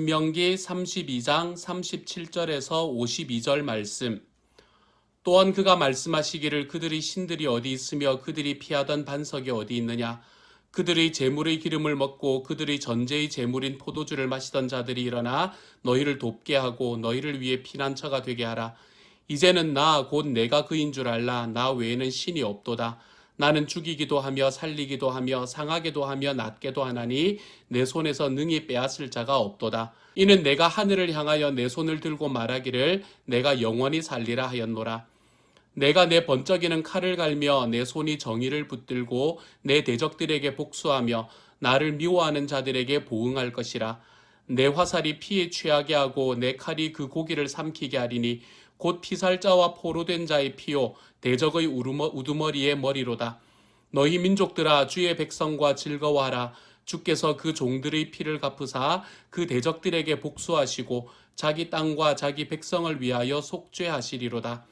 신명기 32장 37절에서 52절 말씀. 또한 그가 말씀하시기를 그들의 신들이 어디 있으며 그들이 피하던 반석이 어디 있느냐. 그들의 제물의 기름을 먹고 그들의 전제의 제물인 포도주를 마시던 자들이 일어나 너희를 돕게 하고 너희를 위해 피난처가 되게 하라. 이제는 나 곧 내가 그인 줄 알라. 나 외에는 신이 없도다. 나는 죽이기도 하며 살리기도 하며 상하게도 하며 낫게도 하나니 내 손에서 능히 빼앗을 자가 없도다. 이는 내가 하늘을 향하여 내 손을 들고 말하기를 내가 영원히 살리라 하였노라. 내가 내 번쩍이는 칼을 갈며 내 손이 정의를 붙들고 내 대적들에게 복수하며 나를 미워하는 자들에게 보응할 것이라. 내 화살이 피에 취하게 하고 내 칼이 그 고기를 삼키게 하리니 곧 피살자와 포로된 자의 피요 대적의 우두머리의 머리로다. 너희 민족들아 주의 백성과 즐거워하라. 주께서 그 종들의 피를 갚으사 그 대적들에게 복수하시고 자기 땅과 자기 백성을 위하여 속죄하시리로다.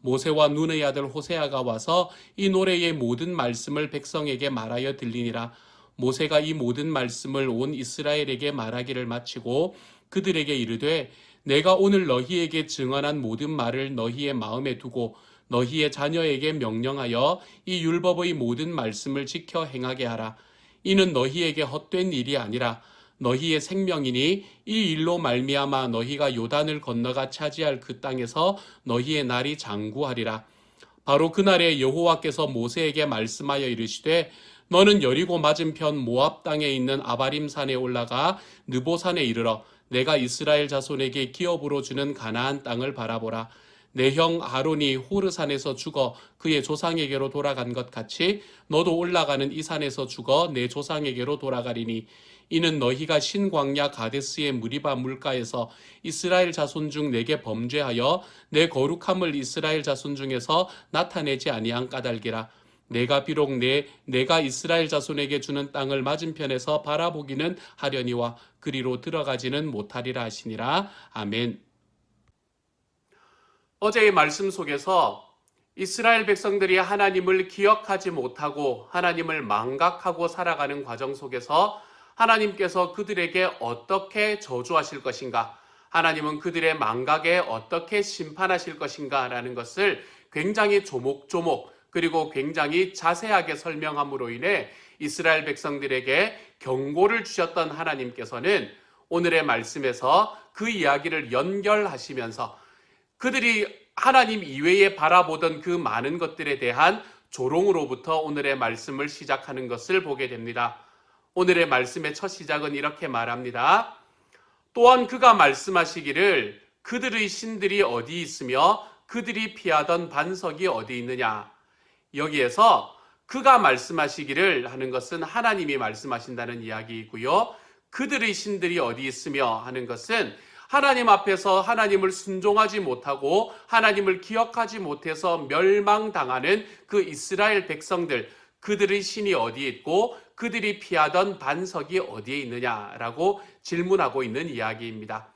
모세와 눈의 아들 호세아가 와서 이 노래의 모든 말씀을 백성에게 말하여 들리니라. 모세가 이 모든 말씀을 온 이스라엘에게 말하기를 마치고 그들에게 이르되 내가 오늘 너희에게 증언한 모든 말을 너희의 마음에 두고 너희의 자녀에게 명령하여 이 율법의 모든 말씀을 지켜 행하게 하라. 이는 너희에게 헛된 일이 아니라 너희의 생명이니 이 일로 말미암아 너희가 요단을 건너가 차지할 그 땅에서 너희의 날이 장구하리라. 바로 그날에 여호와께서 모세에게 말씀하여 이르시되 너는 여리고 맞은편 모압 땅에 있는 아바림 산에 올라가 느보산에 이르러 내가 이스라엘 자손에게 기업으로 주는 가나안 땅을 바라보라. 내 형 아론이 호르산에서 죽어 그의 조상에게로 돌아간 것 같이 너도 올라가는 이 산에서 죽어 내 조상에게로 돌아가리니 이는 너희가 신광야 가데스의 무리바 물가에서 이스라엘 자손 중 내게 범죄하여 내 거룩함을 이스라엘 자손 중에서 나타내지 아니한 까닭이라. 내가 비록 내가 이스라엘 자손에게 주는 땅을 맞은편에서 바라보기는 하려니와 그리로 들어가지는 못하리라 하시니라. 아멘. 어제의 말씀 속에서 이스라엘 백성들이 하나님을 기억하지 못하고 하나님을 망각하고 살아가는 과정 속에서 하나님께서 그들에게 어떻게 저주하실 것인가, 하나님은 그들의 망각에 어떻게 심판하실 것인가 라는 것을 굉장히 조목조목 그리고 굉장히 자세하게 설명함으로 인해 이스라엘 백성들에게 경고를 주셨던 하나님께서는 오늘의 말씀에서 그 이야기를 연결하시면서 그들이 하나님 이외에 바라보던 그 많은 것들에 대한 조롱으로부터 오늘의 말씀을 시작하는 것을 보게 됩니다. 오늘의 말씀의 첫 시작은 이렇게 말합니다. 또한 그가 말씀하시기를 그들의 신들이 어디 있으며 그들이 피하던 반석이 어디 있느냐. 여기에서 그가 말씀하시기를 하는 것은 하나님이 말씀하신다는 이야기이고요. 그들의 신들이 어디 있으며 하는 것은 하나님 앞에서 하나님을 순종하지 못하고 하나님을 기억하지 못해서 멸망당하는 그 이스라엘 백성들, 그들의 신이 어디에 있고 그들이 피하던 반석이 어디에 있느냐라고 질문하고 있는 이야기입니다.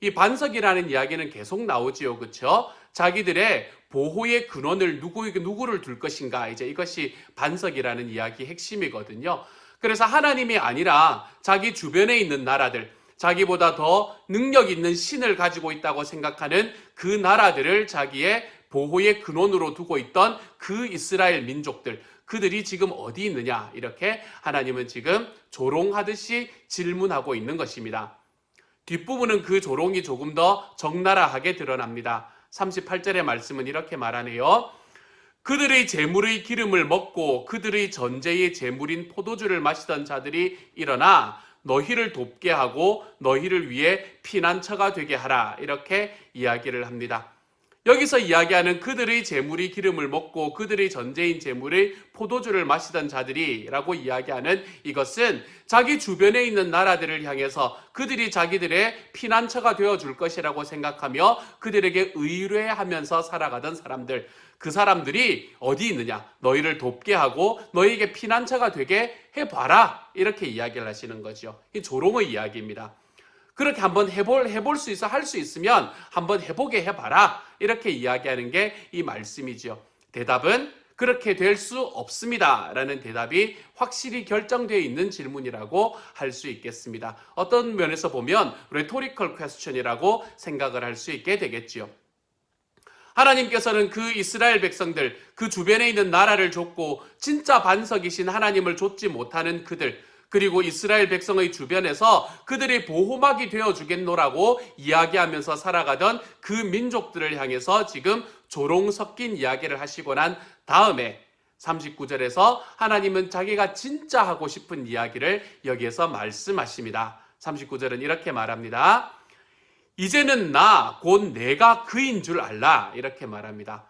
이 반석이라는 이야기는 계속 나오지요. 그렇죠? 자기들의 보호의 근원을 누구를 둘 것인가, 이제 이것이 반석이라는 이야기의 핵심이거든요. 그래서 하나님이 아니라 자기 주변에 있는 나라들, 자기보다 더 능력 있는 신을 가지고 있다고 생각하는 그 나라들을 자기의 보호의 근원으로 두고 있던 그 이스라엘 민족들, 그들이 지금 어디 있느냐, 이렇게 하나님은 지금 조롱하듯이 질문하고 있는 것입니다. 뒷부분은 그 조롱이 조금 더 적나라하게 드러납니다. 38절의 말씀은 이렇게 말하네요. 그들의 제물의 기름을 먹고 그들의 전제의 제물인 포도주를 마시던 자들이 일어나 너희를 돕게 하고 너희를 위해 피난처가 되게 하라, 이렇게 이야기를 합니다. 여기서 이야기하는 그들의 제물의 기름을 먹고 그들의 전제인 제물의 포도주를 마시던 자들이라고 이야기하는 이것은 자기 주변에 있는 나라들을 향해서 그들이 자기들의 피난처가 되어줄 것이라고 생각하며 그들에게 의뢰하면서 살아가던 사람들, 그 사람들이 어디 있느냐, 너희를 돕게 하고 너희에게 피난처가 되게 해봐라, 이렇게 이야기를 하시는 거죠. 이 조롱의 이야기입니다. 그렇게 한번 해볼 수 있어, 할 수 있으면 한번 해보게 해봐라, 이렇게 이야기하는 게 이 말씀이죠. 대답은 그렇게 될 수 없습니다. 라는 대답이 확실히 결정되어 있는 질문이라고 할 수 있겠습니다. 어떤 면에서 보면 rhetorical question이라고 생각을 할 수 있게 되겠지요. 하나님께서는 그 이스라엘 백성들, 그 주변에 있는 나라를 줬고 진짜 반석이신 하나님을 좇지 못하는 그들, 그리고 이스라엘 백성의 주변에서 그들이 보호막이 되어주겠노라고 이야기하면서 살아가던 그 민족들을 향해서 지금 조롱 섞인 이야기를 하시고 난 다음에 39절에서 하나님은 자기가 진짜 하고 싶은 이야기를 여기에서 말씀하십니다. 39절은 이렇게 말합니다. 이제는 나 곧 내가 그인 줄 알라 이렇게 말합니다.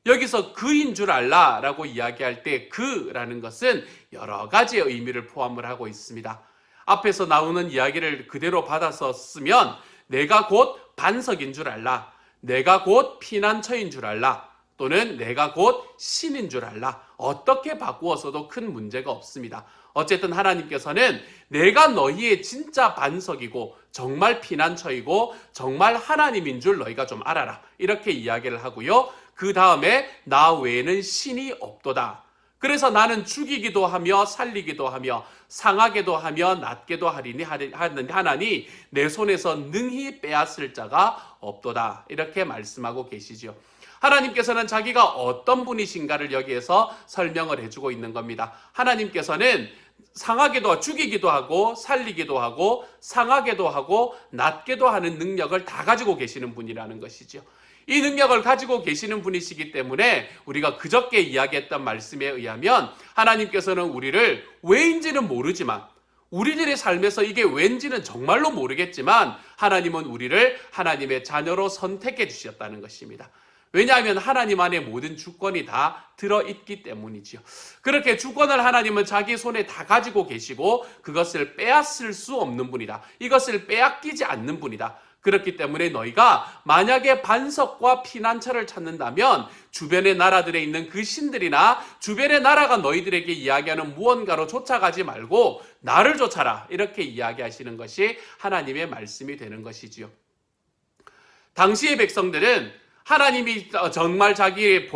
여기서 그인 줄 알라라고 이야기할 때 그라는 것은 여러 가지의 의미를 포함을 하고 있습니다. 앞에서 나오는 이야기를 그대로 받아서 쓰면 내가 곧 반석인 줄 알라, 내가 곧 피난처인 줄 알라, 또는 내가 곧 신인 줄 알라. 어떻게 바꾸어서도 큰 문제가 없습니다. 어쨌든 하나님께서는 내가 너희의 진짜 반석이고 정말 피난처이고 정말 하나님인 줄 너희가 좀 알아라. 이렇게 이야기를 하고요. 그 다음에 나 외에는 신이 없도다. 그래서 나는 죽이기도 하며 살리기도 하며 상하게도 하며 낫게도 하나니 내 손에서 능히 빼앗을 자가 없도다. 이렇게 말씀하고 계시죠. 하나님께서는 자기가 어떤 분이신가를 여기에서 설명을 해주고 있는 겁니다. 하나님께서는 상하게도 하고 죽이기도 하고 살리기도 하고 상하게도 하고 낫게도 하는 능력을 다 가지고 계시는 분이라는 것이죠. 이 능력을 가지고 계시는 분이시기 때문에 우리가 그저께 이야기했던 말씀에 의하면 하나님께서는 우리를 왜인지는 모르지만 우리들의 삶에서 이게 왠지는 정말로 모르겠지만 하나님은 우리를 하나님의 자녀로 선택해 주셨다는 것입니다. 왜냐하면 하나님 안에 모든 주권이 다 들어있기 때문이지요. 그렇게 주권을 하나님은 자기 손에 다 가지고 계시고 그것을 빼앗을 수 없는 분이다. 이것을 빼앗기지 않는 분이다. 그렇기 때문에 너희가 만약에 반석과 피난처를 찾는다면 주변의 나라들에 있는 그 신들이나 주변의 나라가 너희들에게 이야기하는 무언가로 쫓아가지 말고 나를 쫓아라. 이렇게 이야기하시는 것이 하나님의 말씀이 되는 것이지요. 당시의 백성들은 하나님이 정말 자기의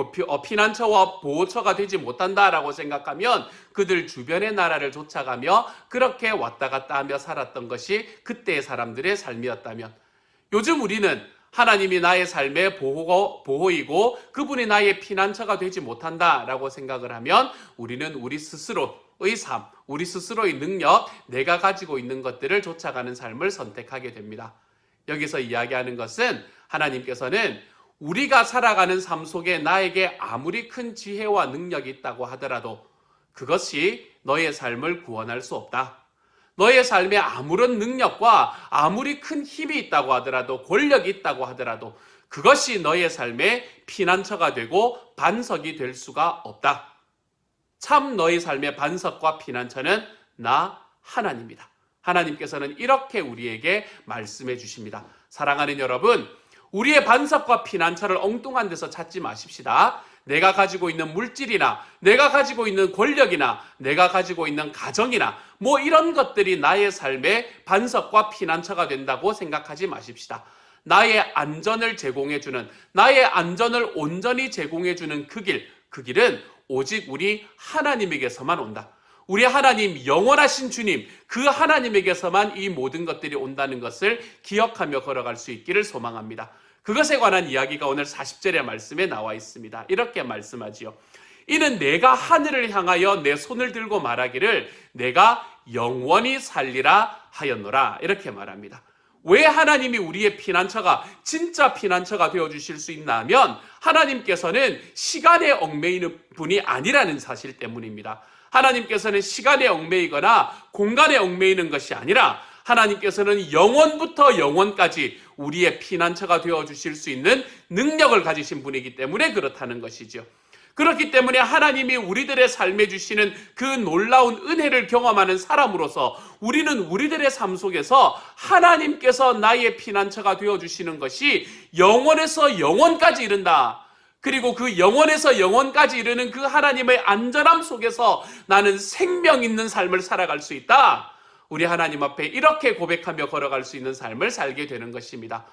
피난처와 보호처가 되지 못한다라고 생각하면 그들 주변의 나라를 쫓아가며 그렇게 왔다 갔다 하며 살았던 것이 그때의 사람들의 삶이었다면 요즘 우리는 하나님이 나의 삶의 보호이고 그분이 나의 피난처가 되지 못한다라고 생각을 하면 우리는 우리 스스로의 삶, 우리 스스로의 능력, 내가 가지고 있는 것들을 쫓아가는 삶을 선택하게 됩니다. 여기서 이야기하는 것은 하나님께서는 우리가 살아가는 삶 속에 나에게 아무리 큰 지혜와 능력이 있다고 하더라도 그것이 너의 삶을 구원할 수 없다. 너의 삶에 아무런 능력과 아무리 큰 힘이 있다고 하더라도 권력이 있다고 하더라도 그것이 너의 삶의 피난처가 되고 반석이 될 수가 없다. 참 너의 삶의 반석과 피난처는 나 하나님이다. 하나님께서는 이렇게 우리에게 말씀해 주십니다. 사랑하는 여러분, 우리의 반석과 피난처를 엉뚱한 데서 찾지 마십시다. 내가 가지고 있는 물질이나 내가 가지고 있는 권력이나 내가 가지고 있는 가정이나 뭐 이런 것들이 나의 삶의 반석과 피난처가 된다고 생각하지 마십시다. 나의 안전을 제공해주는, 나의 안전을 온전히 제공해주는 그 길은 오직 우리 하나님에게서만 온다. 우리 하나님, 영원하신 주님, 그 하나님에게서만 이 모든 것들이 온다는 것을 기억하며 걸어갈 수 있기를 소망합니다. 그것에 관한 이야기가 오늘 40절의 말씀에 나와 있습니다. 이렇게 말씀하지요. 이는 내가 하늘을 향하여 내 손을 들고 말하기를 내가 영원히 살리라 하였노라. 이렇게 말합니다. 왜 하나님이 우리의 피난처가 진짜 피난처가 되어주실 수 있나 하면 하나님께서는 시간에 얽매이는 분이 아니라는 사실 때문입니다. 하나님께서는 시간에 얽매이거나 공간에 얽매이는 것이 아니라 하나님께서는 영원부터 영원까지 우리의 피난처가 되어주실 수 있는 능력을 가지신 분이기 때문에 그렇다는 것이죠. 그렇기 때문에 하나님이 우리들의 삶에 주시는 그 놀라운 은혜를 경험하는 사람으로서 우리는 우리들의 삶 속에서 하나님께서 나의 피난처가 되어주시는 것이 영원에서 영원까지 이른다. 그리고 그 영원에서 영원까지 이르는 그 하나님의 안전함 속에서 나는 생명 있는 삶을 살아갈 수 있다. 우리 하나님 앞에 이렇게 고백하며 걸어갈 수 있는 삶을 살게 되는 것입니다.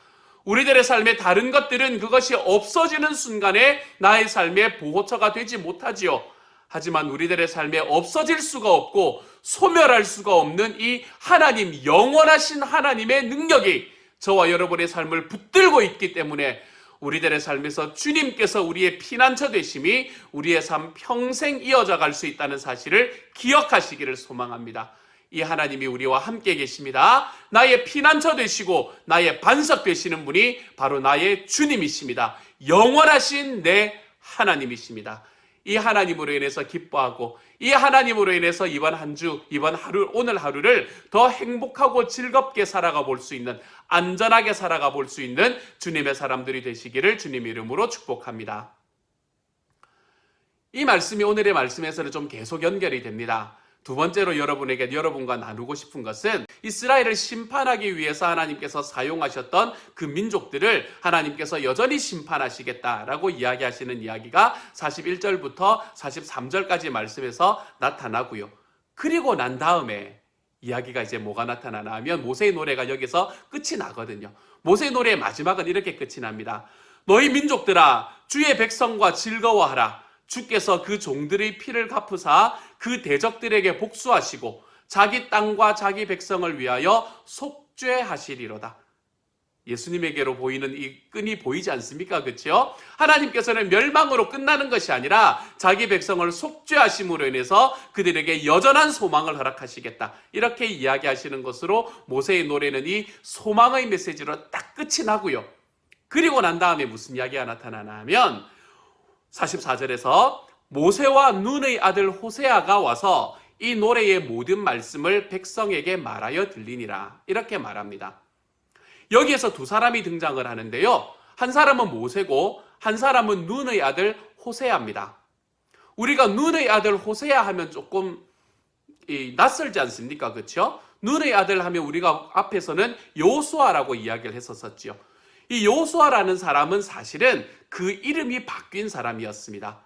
우리들의 삶의 다른 것들은 그것이 없어지는 순간에 나의 삶의 보호처가 되지 못하지요. 하지만 우리들의 삶에 없어질 수가 없고 소멸할 수가 없는 이 하나님, 영원하신 하나님의 능력이 저와 여러분의 삶을 붙들고 있기 때문에 우리들의 삶에서 주님께서 우리의 피난처 되심이 우리의 삶 평생 이어져 갈 수 있다는 사실을 기억하시기를 소망합니다. 이 하나님이 우리와 함께 계십니다. 나의 피난처 되시고 나의 반석 되시는 분이 바로 나의 주님이십니다. 영원하신 내 하나님이십니다. 이 하나님으로 인해서 기뻐하고 이 하나님으로 인해서 이번 한 주, 이번 하루, 오늘 하루를 더 행복하고 즐겁게 살아가 볼 수 있는, 안전하게 살아가 볼 수 있는 주님의 사람들이 되시기를 주님 이름으로 축복합니다. 이 말씀이 오늘의 말씀에서는 좀 계속 연결이 됩니다. 두 번째로 여러분과 나누고 싶은 것은 이스라엘을 심판하기 위해서 하나님께서 사용하셨던 그 민족들을 하나님께서 여전히 심판하시겠다라고 이야기하시는 이야기가 41절부터 43절까지 말씀에서 나타나고요. 그리고 난 다음에 이야기가 이제 뭐가 나타나나 하면 모세의 노래가 여기서 끝이 나거든요. 모세의 노래의 마지막은 이렇게 끝이 납니다. 너희 민족들아, 주의 백성과 즐거워하라. 주께서 그 종들의 피를 갚으사 그 대적들에게 복수하시고 자기 땅과 자기 백성을 위하여 속죄하시리로다. 예수님에게로 보이는 이 끈이 보이지 않습니까? 그렇죠? 하나님께서는 멸망으로 끝나는 것이 아니라 자기 백성을 속죄하심으로 인해서 그들에게 여전한 소망을 허락하시겠다. 이렇게 이야기하시는 것으로 모세의 노래는 이 소망의 메시지로 딱 끝이 나고요. 그리고 난 다음에 무슨 이야기가 나타나나 하면 44절에서 모세와 눈의 아들 호세아가 와서 이 노래의 모든 말씀을 백성에게 말하여 들리니라. 이렇게 말합니다. 여기에서 두 사람이 등장을 하는데요. 한 사람은 모세고 한 사람은 눈의 아들 호세아입니다. 우리가 눈의 아들 호세아 하면 조금 낯설지 않습니까? 그렇죠? 눈의 아들 하면 우리가 앞에서는 여호수아라고 이야기를 했었었죠. 이 여호수아라는 사람은 사실은 그 이름이 바뀐 사람이었습니다.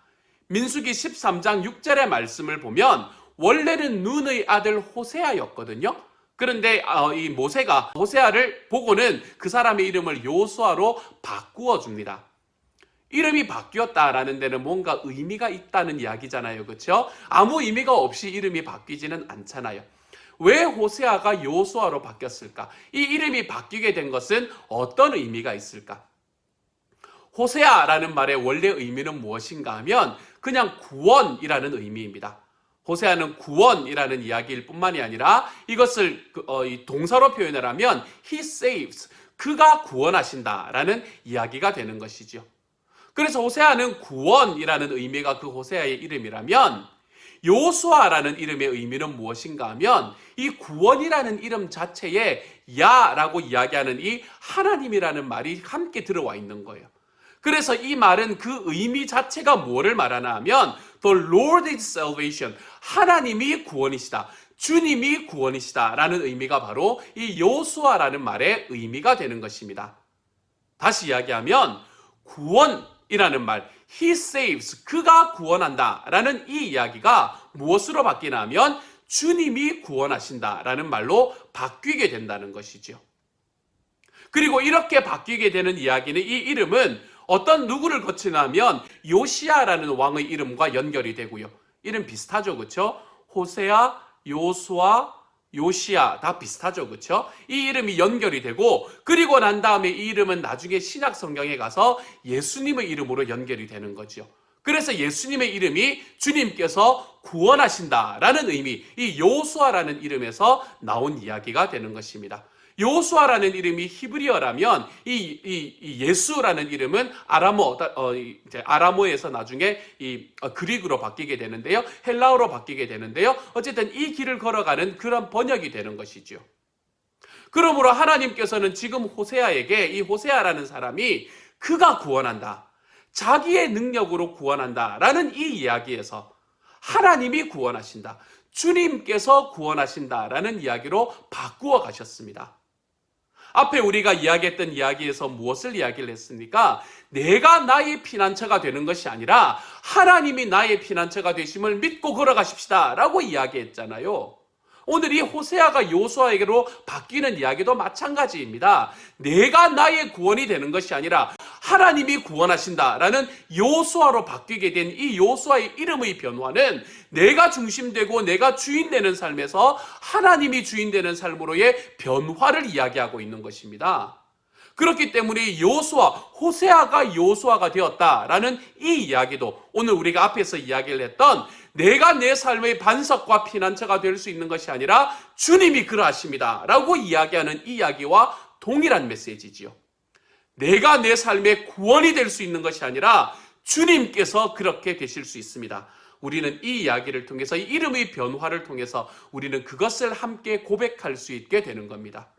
민수기 13장 6절의 말씀을 보면 원래는 눈의 아들 호세아였거든요. 그런데 이 모세가 호세아를 보고는 그 사람의 이름을 여호수아로 바꾸어 줍니다. 이름이 바뀌었다라는 데는 뭔가 의미가 있다는 이야기잖아요. 그렇죠? 아무 의미가 없이 이름이 바뀌지는 않잖아요. 왜 호세아가 여호수아로 바뀌었을까? 이 이름이 바뀌게 된 것은 어떤 의미가 있을까? 호세아라는 말의 원래 의미는 무엇인가 하면 그냥 구원이라는 의미입니다. 호세아는 구원이라는 이야기일 뿐만이 아니라 이것을 동사로 표현을 하면 He saves, 그가 구원하신다라는 이야기가 되는 것이죠. 그래서 호세아는 구원이라는 의미가 그 호세아의 이름이라면 여호수아라는 이름의 의미는 무엇인가 하면 이 구원이라는 이름 자체에 야라고 이야기하는 이 하나님이라는 말이 함께 들어와 있는 거예요. 그래서 이 말은 그 의미 자체가 뭐를 말하나 하면 The Lord is salvation, 하나님이 구원이시다, 주님이 구원이시다 라는 의미가 바로 이 여호수아라는 말의 의미가 되는 것입니다. 다시 이야기하면 구원이라는 말, He saves, 그가 구원한다 라는 이 이야기가 무엇으로 바뀌나 하면 주님이 구원하신다 라는 말로 바뀌게 된다는 것이죠. 그리고 이렇게 바뀌게 되는 이야기는 이 이름은 어떤 누구를 거치나 하면 요시아라는 왕의 이름과 연결이 되고요. 이름 비슷하죠, 그렇죠? 호세아, 요수아, 요시아 다 비슷하죠, 그렇죠? 이 이름이 연결이 되고 그리고 난 다음에 이 이름은 나중에 신약 성경에 가서 예수님의 이름으로 연결이 되는 거죠. 그래서 예수님의 이름이 주님께서 구원하신다라는 의미, 이 여호수아라는 이름에서 나온 이야기가 되는 것입니다. 여호수아라는 이름이 히브리어라면 이 예수라는 이름은 아람어에서 나중에 그리그로 바뀌게 되는데요. 헬라어로 바뀌게 되는데요. 어쨌든 이 길을 걸어가는 그런 번역이 되는 것이죠. 그러므로 하나님께서는 지금 호세아에게 이 호세아라는 사람이 그가 구원한다, 자기의 능력으로 구원한다라는 이 이야기에서 하나님이 구원하신다, 주님께서 구원하신다라는 이야기로 바꾸어 가셨습니다. 앞에 우리가 이야기했던 이야기에서 무엇을 이야기를 했습니까? 내가 나의 피난처가 되는 것이 아니라 하나님이 나의 피난처가 되심을 믿고 걸어가십시다 라고 이야기했잖아요. 오늘 이 호세아가 여호수아에게로 바뀌는 이야기도 마찬가지입니다. 내가 나의 구원이 되는 것이 아니라 하나님이 구원하신다라는 여호수아로 바뀌게 된 이 여호수아의 이름의 변화는 내가 중심되고 내가 주인되는 삶에서 하나님이 주인되는 삶으로의 변화를 이야기하고 있는 것입니다. 그렇기 때문에 호세아가 여호수아가 되었다라는 이 이야기도 오늘 우리가 앞에서 이야기를 했던 내가 내 삶의 반석과 피난처가 될 수 있는 것이 아니라 주님이 그러하십니다 라고 이야기하는 이 이야기와 동일한 메시지지요. 내가 내 삶의 구원이 될 수 있는 것이 아니라 주님께서 그렇게 되실 수 있습니다. 우리는 이 이야기를 통해서 이 이름의 변화를 통해서 우리는 그것을 함께 고백할 수 있게 되는 겁니다.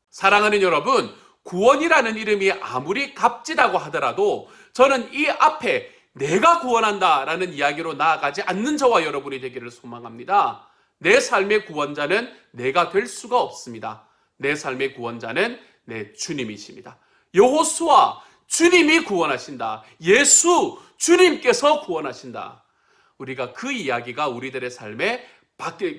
사랑하는 여러분, 구원이라는 이름이 아무리 값지다고 하더라도 저는 이 앞에 내가 구원한다라는 이야기로 나아가지 않는 저와 여러분이 되기를 소망합니다. 내 삶의 구원자는 내가 될 수가 없습니다. 내 삶의 구원자는 내 주님이십니다. 여호수아, 주님이 구원하신다. 예수, 주님께서 구원하신다. 우리가 그 이야기가 우리들의 삶에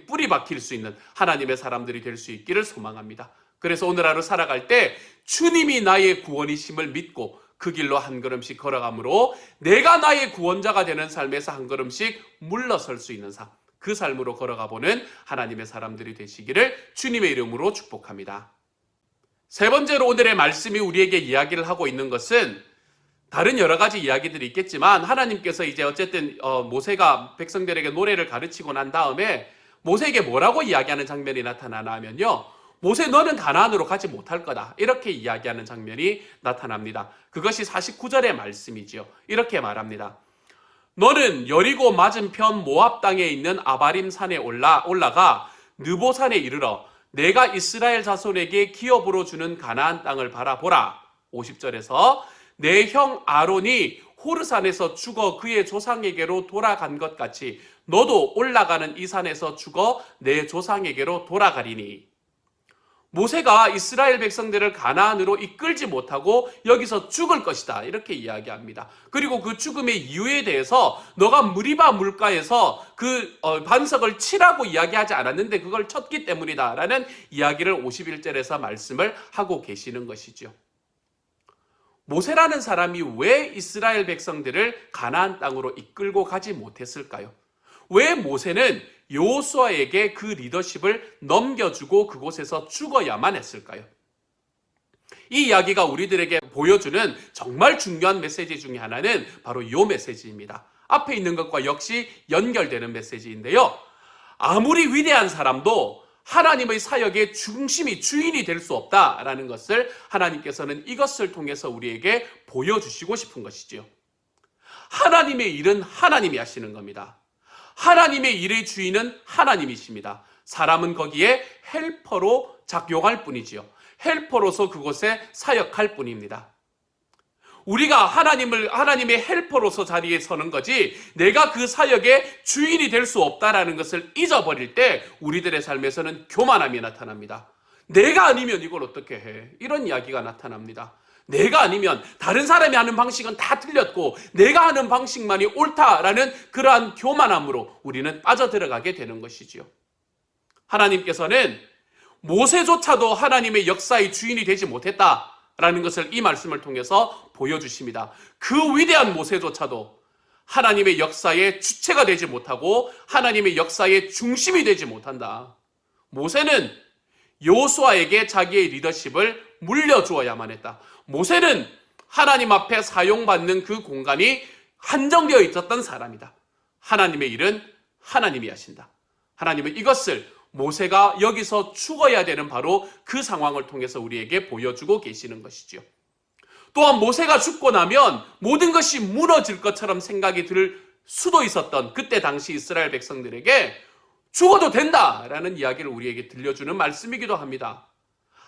뿌리 박힐 수 있는 하나님의 사람들이 될 수 있기를 소망합니다. 그래서 오늘 하루 살아갈 때 주님이 나의 구원이심을 믿고 그 길로 한 걸음씩 걸어가므로 내가 나의 구원자가 되는 삶에서 한 걸음씩 물러설 수 있는 삶, 그 삶으로 걸어가보는 하나님의 사람들이 되시기를 주님의 이름으로 축복합니다. 세 번째로 오늘의 말씀이 우리에게 이야기를 하고 있는 것은 다른 여러 가지 이야기들이 있겠지만 하나님께서 이제 어쨌든 모세가 백성들에게 노래를 가르치고 난 다음에 모세에게 뭐라고 이야기하는 장면이 나타나나 하면요, 모세 너는 가나안으로 가지 못할 거다 이렇게 이야기하는 장면이 나타납니다. 그것이 49절의 말씀이지요. 이렇게 말합니다. 너는 여리고 맞은편 모압 땅에 있는 아바림 산에 올라가 느보산에 이르러 내가 이스라엘 자손에게 기업으로 주는 가나안 땅을 바라보라. 50절에서 내 형 아론이 호르산에서 죽어 그의 조상에게로 돌아간 것 같이 너도 올라가는 이 산에서 죽어 내 조상에게로 돌아가리니. 모세가 이스라엘 백성들을 가나안으로 이끌지 못하고 여기서 죽을 것이다 이렇게 이야기합니다. 그리고 그 죽음의 이유에 대해서 너가 무리바 물가에서 그 반석을 치라고 이야기하지 않았는데 그걸 쳤기 때문이다 라는 이야기를 51절에서 말씀을 하고 계시는 것이죠. 모세라는 사람이 왜 이스라엘 백성들을 가나안 땅으로 이끌고 가지 못했을까요? 왜 모세는 여호수아에게 그 리더십을 넘겨주고 그곳에서 죽어야만 했을까요? 이 이야기가 우리들에게 보여주는 정말 중요한 메시지 중에 하나는 바로 이 메시지입니다. 앞에 있는 것과 역시 연결되는 메시지인데요. 아무리 위대한 사람도 하나님의 사역의 중심이 주인이 될 수 없다라는 것을 하나님께서는 이것을 통해서 우리에게 보여주시고 싶은 것이지요. 하나님의 일은 하나님이 하시는 겁니다. 하나님의 일의 주인은 하나님이십니다. 사람은 거기에 헬퍼로 작용할 뿐이지요. 헬퍼로서 그곳에 사역할 뿐입니다. 우리가 하나님의 헬퍼로서 자리에 서는 거지 내가 그 사역의 주인이 될 수 없다라는 것을 잊어버릴 때 우리들의 삶에서는 교만함이 나타납니다. 내가 아니면 이걸 어떻게 해? 이런 이야기가 나타납니다. 내가 아니면 다른 사람이 하는 방식은 다 틀렸고 내가 하는 방식만이 옳다라는 그러한 교만함으로 우리는 빠져들어가게 되는 것이지요. 하나님께서는 모세조차도 하나님의 역사의 주인이 되지 못했다라는 것을 이 말씀을 통해서 보여주십니다. 그 위대한 모세조차도 하나님의 역사의 주체가 되지 못하고 하나님의 역사의 중심이 되지 못한다. 모세는 여호수아에게 자기의 리더십을 물려주어야만 했다. 모세는 하나님 앞에 사용받는 그 공간이 한정되어 있었던 사람이다. 하나님의 일은 하나님이 하신다. 하나님은 이것을 모세가 여기서 죽어야 되는 바로 그 상황을 통해서 우리에게 보여주고 계시는 것이지요. 또한 모세가 죽고 나면 모든 것이 무너질 것처럼 생각이 들 수도 있었던 그때 당시 이스라엘 백성들에게 죽어도 된다라는 이야기를 우리에게 들려주는 말씀이기도 합니다.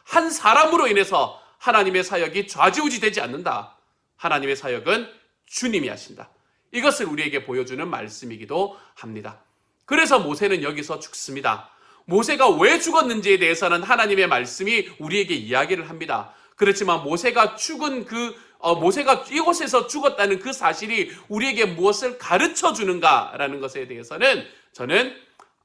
한 사람으로 인해서 하나님의 사역이 좌지우지되지 않는다. 하나님의 사역은 주님이 하신다. 이것을 우리에게 보여주는 말씀이기도 합니다. 그래서 모세는 여기서 죽습니다. 모세가 왜 죽었는지에 대해서는 하나님의 말씀이 우리에게 이야기를 합니다. 그렇지만 모세가 모세가 이곳에서 죽었다는 그 사실이 우리에게 무엇을 가르쳐 주는가라는 것에 대해서는 저는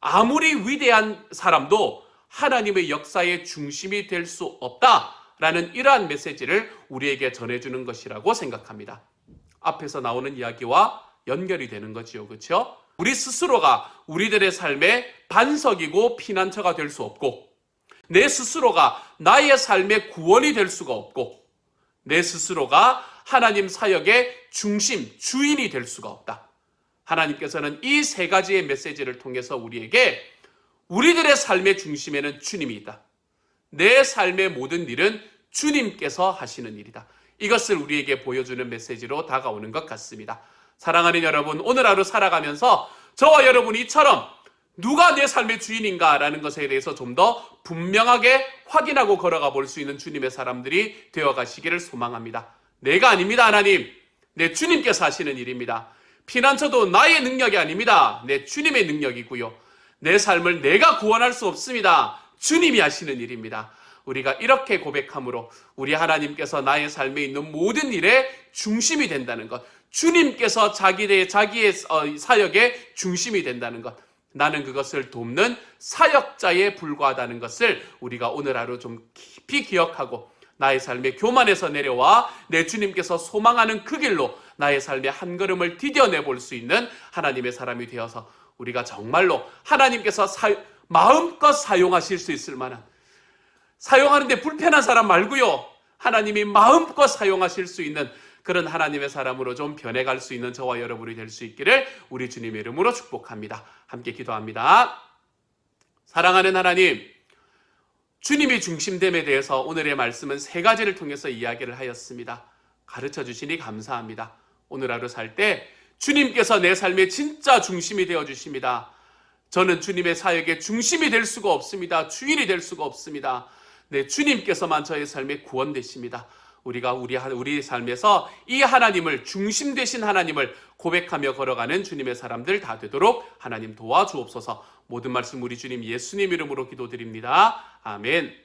아무리 위대한 사람도 하나님의 역사의 중심이 될 수 없다라는 이러한 메시지를 우리에게 전해주는 것이라고 생각합니다. 앞에서 나오는 이야기와 연결이 되는 거지요. 그렇죠? 우리 스스로가 우리들의 삶의 반석이고 피난처가 될 수 없고, 내 스스로가 나의 삶의 구원이 될 수가 없고, 내 스스로가 하나님 사역의 중심, 주인이 될 수가 없다. 하나님께서는 이 세 가지의 메시지를 통해서 우리에게 우리들의 삶의 중심에는 주님이 있다. 내 삶의 모든 일은 주님께서 하시는 일이다. 이것을 우리에게 보여주는 메시지로 다가오는 것 같습니다. 사랑하는 여러분, 오늘 하루 살아가면서 저와 여러분이 이처럼 누가 내 삶의 주인인가라는 것에 대해서 좀 더 분명하게 확인하고 걸어가 볼 수 있는 주님의 사람들이 되어가시기를 소망합니다. 내가 아닙니다, 하나님. 내 주님께서 하시는 일입니다. 피난처도 나의 능력이 아닙니다. 내 주님의 능력이고요. 내 삶을 내가 구원할 수 없습니다. 주님이 하시는 일입니다. 우리가 이렇게 고백함으로 우리 하나님께서 나의 삶에 있는 모든 일의 중심이 된다는 것, 주님께서 자기의 사역의 중심이 된다는 것, 나는 그것을 돕는 사역자에 불과하다는 것을 우리가 오늘 하루 좀 깊이 기억하고 나의 삶의 교만에서 내려와 내 주님께서 소망하는 그 길로 나의 삶의 한 걸음을 디뎌내 볼 수 있는 하나님의 사람이 되어서 우리가 정말로 하나님께서 마음껏 사용하실 수 있을 만한, 사용하는데 불편한 사람 말고요, 하나님이 마음껏 사용하실 수 있는 그런 하나님의 사람으로 좀 변해갈 수 있는 저와 여러분이 될 수 있기를 우리 주님의 이름으로 축복합니다. 함께 기도합니다. 사랑하는 하나님, 주님이 중심됨에 대해서 오늘의 말씀은 세 가지를 통해서 이야기를 하였습니다. 가르쳐 주시니 감사합니다. 오늘 하루 살 때 주님께서 내 삶의 진짜 중심이 되어 주십니다. 저는 주님의 사역의 중심이 될 수가 없습니다. 주인이 될 수가 없습니다. 네, 주님께서만 저의 삶의 구원 되십니다. 우리가 우리 삶에서 이 하나님을, 중심 되신 하나님을 고백하며 걸어가는 주님의 사람들 다 되도록 하나님 도와주옵소서. 모든 말씀 우리 주님 예수님 이름으로 기도드립니다. 아멘.